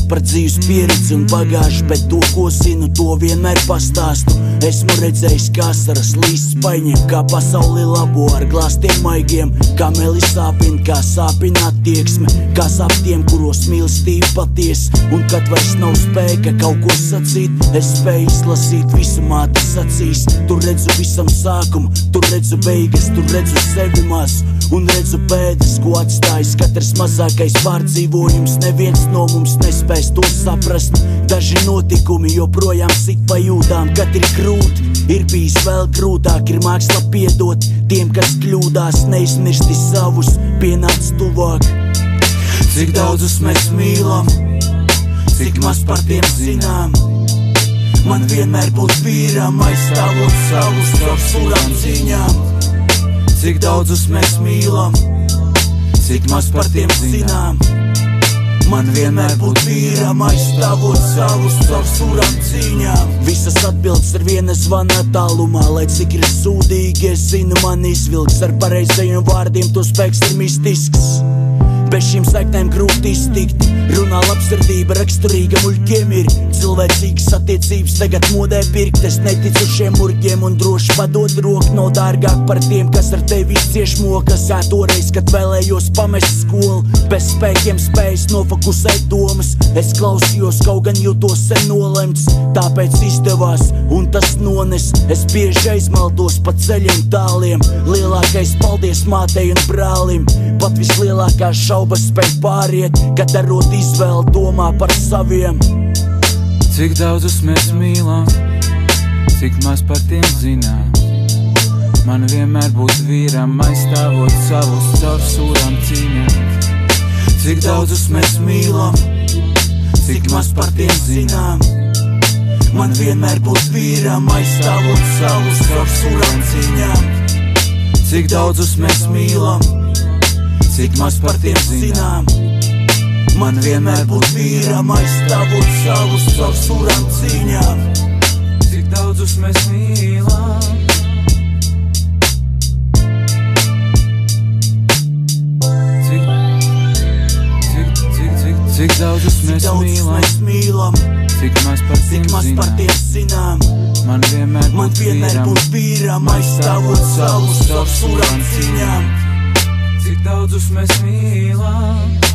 par dzīves pieredzi un bagāžu, bet to, ko zinu, to vienmēr pastāstu. Esmu redzējis, kā asaras līstas paņem, kā pasauli labo ar glāstiem maigiem, kā meli sāpina, kā sāpina attieksme, kā sāp tiem, kuros mīlestība paties. Un kad vairs nav spēka kaut ko sacīt, es spēju izlasīt visu mātes acīs. Tur redzu visam sākumu, tur redzu beigas, tur redzu sevi maz un redzu pēdas, ko atstājis katrs mazākais pārdzīvojums. Neviens no mums nespēs to saprast. Daži notikumi joprojām sit pa jūtām, kad ir grūti, ir bijis vēl grūtāk, ir māksla piedot tiem, kas kļūdās, neizmirsti savus, pienāc tuvāk. Cik daudzus mēs mīlam, cik maz par tiem zinām. Man vienmēr būt vīram, aizstāvot savus caur surām cīņām. Cik daudzus mēs mīlam, cik maz par tiem zinām. Man vienmēr būt vīram, aizstāvot savus caur surām cīņām. Visas atbildes ir viena zvana tālumā, lai cik ir sūdīgi, es zinu, man izvilks ar pareizajiem vārdiem, to spēks ir mistisks. Bez šīm saiknēm grūti iztikt. Runā labsirdība raksturīga muļķiem ir cilvēcīgas attiecības tagad modē pirkt. Es neticu šiem murģiem un droši padot roku, nav dārgāk par tiem, kas ar tevi cieš mokas. Jā, toreiz, kad vēlējos pamest skolu, bez spēkiem spējas nofokusēt domas. Es klausījos, kaut gan jūtos sen nolemts, tāpēc izdevās un tas nones. Es bieži aizmaldos pa ceļiem tāliem, lielākais paldies mātei un brālim. Pat vislielākās šaubas spēj pāriet, kad darot izvēli domā par saviem. Cik daudzus mēs mīlam, cik maz par tiem zinām. Man vienmēr būt vīram, aizstāvot savus caur surām cīņām. Cik daudzus mēs mīlam, cik maz par tiem zinām. Man vienmēr būt vīram, aizstāvot savus caur surām cīņām. Cik daudzus mēs mīlam, cik maz par tiem zinām. Man vienmēr būt vīram, aizstāvot savus caur surām cīņām. Cik daudzus mēs mīlam, cik daudzus mēs mīlam, cik maz par tiem zinām. Man vienmēr būt vīram, aizstāvot savus caur surām cīņām. Cik daudzus mēs mīlam.